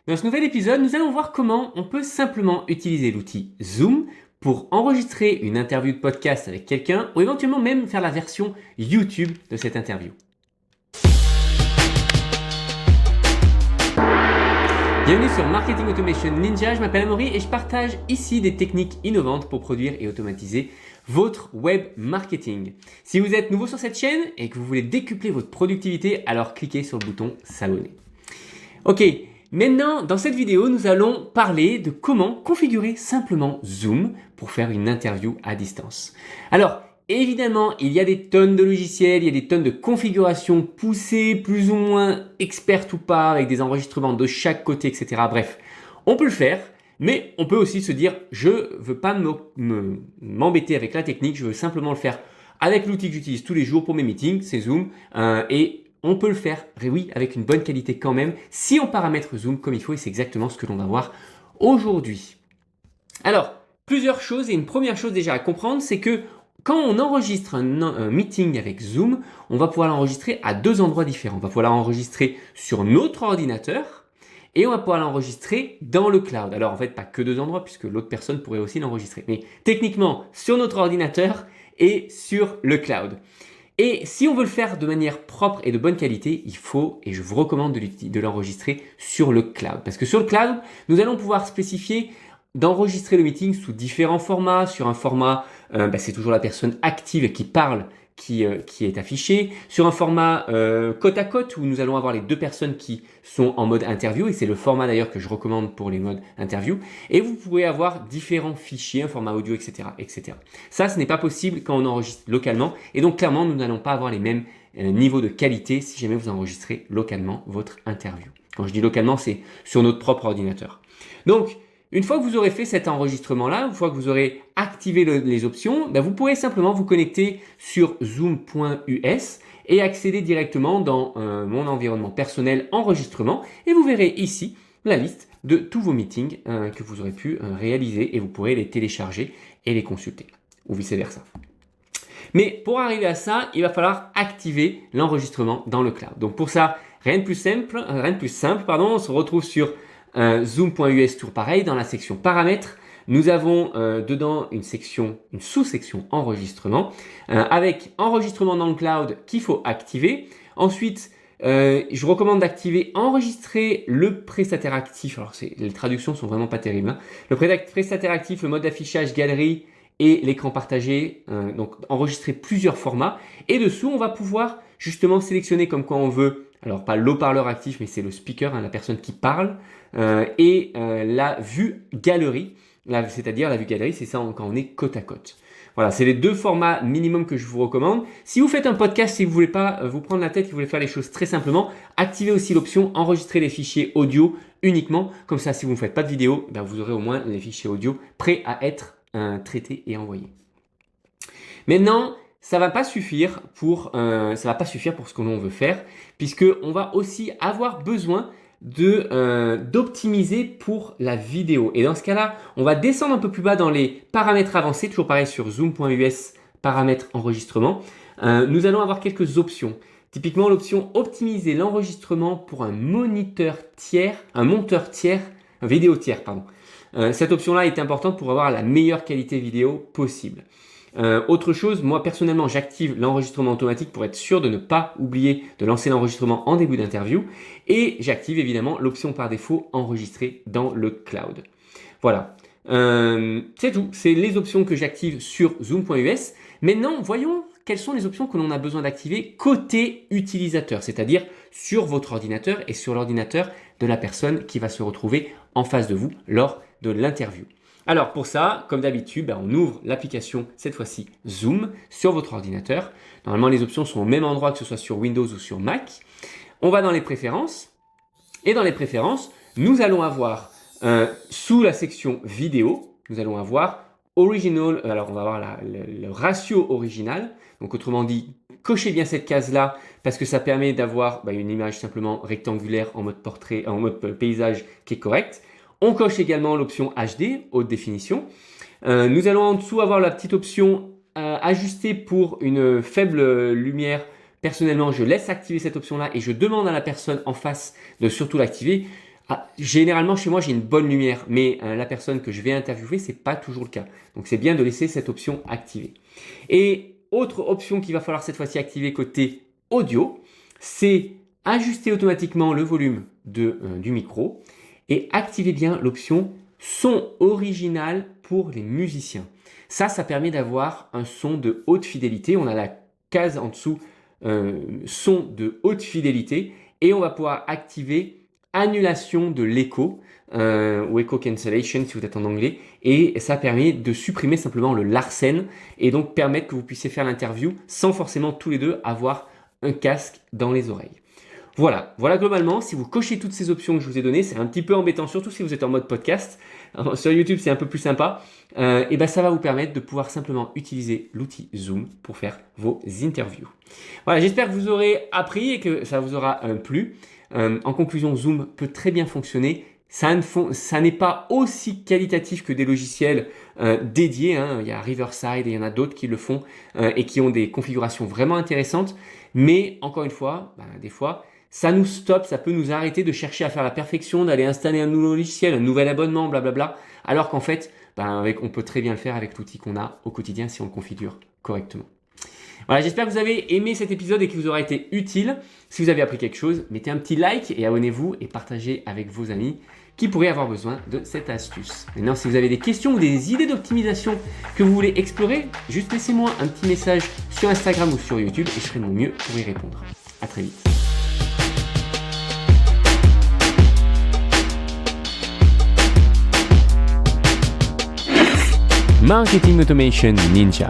Dans ce nouvel épisode, nous allons voir comment on peut simplement utiliser l'outil Zoom pour enregistrer une interview de podcast avec quelqu'un ou éventuellement même faire la version YouTube de cette interview. Bienvenue sur Marketing Automation Ninja, je m'appelle Amaury et je partage ici des techniques innovantes pour produire et automatiser votre web marketing. Si vous êtes nouveau sur cette chaîne et que vous voulez décupler votre productivité, alors cliquez sur le bouton s'abonner. Ok, maintenant dans cette vidéo, nous allons parler de comment configurer simplement Zoom pour faire une interview à distance. Alors, évidemment, il y a des tonnes de logiciels, il y a des tonnes de configurations poussées, plus ou moins expertes ou pas, avec des enregistrements de chaque côté, etc. Bref, on peut le faire, mais on peut aussi se dire, je ne veux pas m'embêter avec la technique, je veux simplement le faire avec l'outil que j'utilise tous les jours pour mes meetings, c'est Zoom, et on peut le faire, oui, avec une bonne qualité quand même, si on paramètre Zoom comme il faut, et c'est exactement ce que l'on va voir aujourd'hui. Alors, plusieurs choses, et une première chose déjà à comprendre, c'est que quand on enregistre un meeting avec Zoom, on va pouvoir l'enregistrer à deux endroits différents. On va pouvoir l'enregistrer sur notre ordinateur et on va pouvoir l'enregistrer dans le cloud. Alors en fait, pas que deux endroits puisque l'autre personne pourrait aussi l'enregistrer. Mais techniquement, sur notre ordinateur et sur le cloud. Et si on veut le faire de manière propre et de bonne qualité, il faut, et je vous recommande de l'enregistrer sur le cloud. Parce que sur le cloud, nous allons pouvoir spécifier d'enregistrer le meeting sous différents formats. Sur un format, c'est toujours la personne active qui parle qui est affiché. Sur un format côte à côte où nous allons avoir les deux personnes qui sont en mode interview. Et c'est le format d'ailleurs que je recommande pour les modes interview. Et vous pouvez avoir différents fichiers, un format audio, etc., etc. Ça, ce n'est pas possible quand on enregistre localement. Et donc clairement, nous n'allons pas avoir les mêmes niveaux de qualité si jamais vous enregistrez localement votre interview. Quand je dis localement, c'est sur notre propre ordinateur. Donc, une fois que vous aurez fait cet enregistrement-là, une fois que vous aurez activé les options, vous pourrez simplement vous connecter sur zoom.us et accéder directement dans mon environnement personnel enregistrement et vous verrez ici la liste de tous vos meetings que vous aurez pu réaliser et vous pourrez les télécharger et les consulter ou vice-versa. Mais pour arriver à ça, il va falloir activer l'enregistrement dans le cloud. Donc pour ça, rien de plus simple, on se retrouve sur zoom.us, toujours pareil, dans la section paramètres, nous avons dedans une sous-section enregistrement, avec enregistrement dans le cloud qu'il faut activer. Ensuite, je recommande d'activer enregistrer le prestataire actif. Alors les traductions sont vraiment pas terribles, hein. Le prestataire actif, le mode d'affichage galerie et l'écran partagé, donc enregistrer plusieurs formats. Et dessous, on va pouvoir justement sélectionner comme quoi on veut. Alors pas l'haut-parleur actif, mais c'est le speaker, la personne qui parle, et la vue galerie, c'est-à-dire la vue galerie, c'est ça quand on est côte à côte. Voilà, c'est les deux formats minimum que je vous recommande. Si vous faites un podcast et que vous voulez pas vous prendre la tête, que vous voulez faire les choses très simplement, activez aussi l'option enregistrer les fichiers audio uniquement. Comme ça, si vous ne faites pas de vidéo, vous aurez au moins les fichiers audio prêts à être traités et envoyés. Maintenant, ça va pas suffire pour ce que l'on veut faire, puisque on va aussi avoir besoin d'optimiser pour la vidéo. Et dans ce cas-là, on va descendre un peu plus bas dans les paramètres avancés, toujours pareil sur zoom.us, paramètres enregistrement. Nous allons avoir quelques options. Typiquement, l'option optimiser l'enregistrement pour un monteur tiers, un vidéo tiers, pardon. Cette option-là est importante pour avoir la meilleure qualité vidéo possible. Autre chose, moi personnellement j'active l'enregistrement automatique pour être sûr de ne pas oublier de lancer l'enregistrement en début d'interview et j'active évidemment l'option par défaut enregistrer dans le cloud. Voilà, c'est tout, c'est les options que j'active sur zoom.us. Maintenant voyons quelles sont les options que l'on a besoin d'activer côté utilisateur, c'est-à-dire sur votre ordinateur et sur l'ordinateur de la personne qui va se retrouver en face de vous lors de l'interview. Alors pour ça, comme d'habitude, on ouvre l'application, cette fois-ci Zoom, sur votre ordinateur. Normalement, les options sont au même endroit que ce soit sur Windows ou sur Mac. On va dans les préférences. Et dans les préférences, nous allons avoir, sous la section vidéo, nous allons avoir Original. Alors on va avoir le ratio original. Donc autrement dit, cochez bien cette case-là parce que ça permet d'avoir une image simplement rectangulaire en mode portrait, en mode paysage qui est correcte. On coche également l'option HD, haute définition. Nous allons en dessous avoir la petite option ajuster pour une faible lumière. Personnellement, je laisse activer cette option-là et je demande à la personne en face de surtout l'activer. Généralement, chez moi, j'ai une bonne lumière, mais la personne que je vais interviewer, c'est pas toujours le cas. Donc, c'est bien de laisser cette option activée. Et autre option qu'il va falloir cette fois-ci activer côté audio, c'est ajuster automatiquement le volume du micro et activer bien l'option son original pour les musiciens. Ça permet d'avoir un son de haute fidélité. On a la case en dessous son de haute fidélité et on va pouvoir activer annulation de l'écho ou echo cancellation si vous êtes en anglais, et ça permet de supprimer simplement le Larsen et donc permettre que vous puissiez faire l'interview sans forcément tous les deux avoir un casque dans les oreilles. Voilà globalement, si vous cochez toutes ces options que je vous ai données, c'est un petit peu embêtant, surtout si vous êtes en mode podcast. Sur YouTube, c'est un peu plus sympa. Et ben ça va vous permettre de pouvoir simplement utiliser l'outil Zoom pour faire vos interviews. Voilà, j'espère que vous aurez appris et que ça vous aura plu. En conclusion, Zoom peut très bien fonctionner. Ça n'est pas aussi qualitatif que des logiciels dédiés. Il y a Riverside et il y en a d'autres qui le font et qui ont des configurations vraiment intéressantes. Mais encore une fois, des fois, ça nous stoppe, ça peut nous arrêter de chercher à faire la perfection, d'aller installer un nouveau logiciel, un nouvel abonnement, blablabla. Alors qu'en fait, on peut très bien le faire avec l'outil qu'on a au quotidien si on le configure correctement. Voilà, j'espère que vous avez aimé cet épisode et qu'il vous aura été utile. Si vous avez appris quelque chose, mettez un petit like et abonnez-vous et partagez avec vos amis qui pourraient avoir besoin de cette astuce. Maintenant, si vous avez des questions ou des idées d'optimisation que vous voulez explorer, juste laissez-moi un petit message sur Instagram ou sur YouTube et je ferai de mon mieux pour y répondre. À très vite. Marketing Automation Ninja.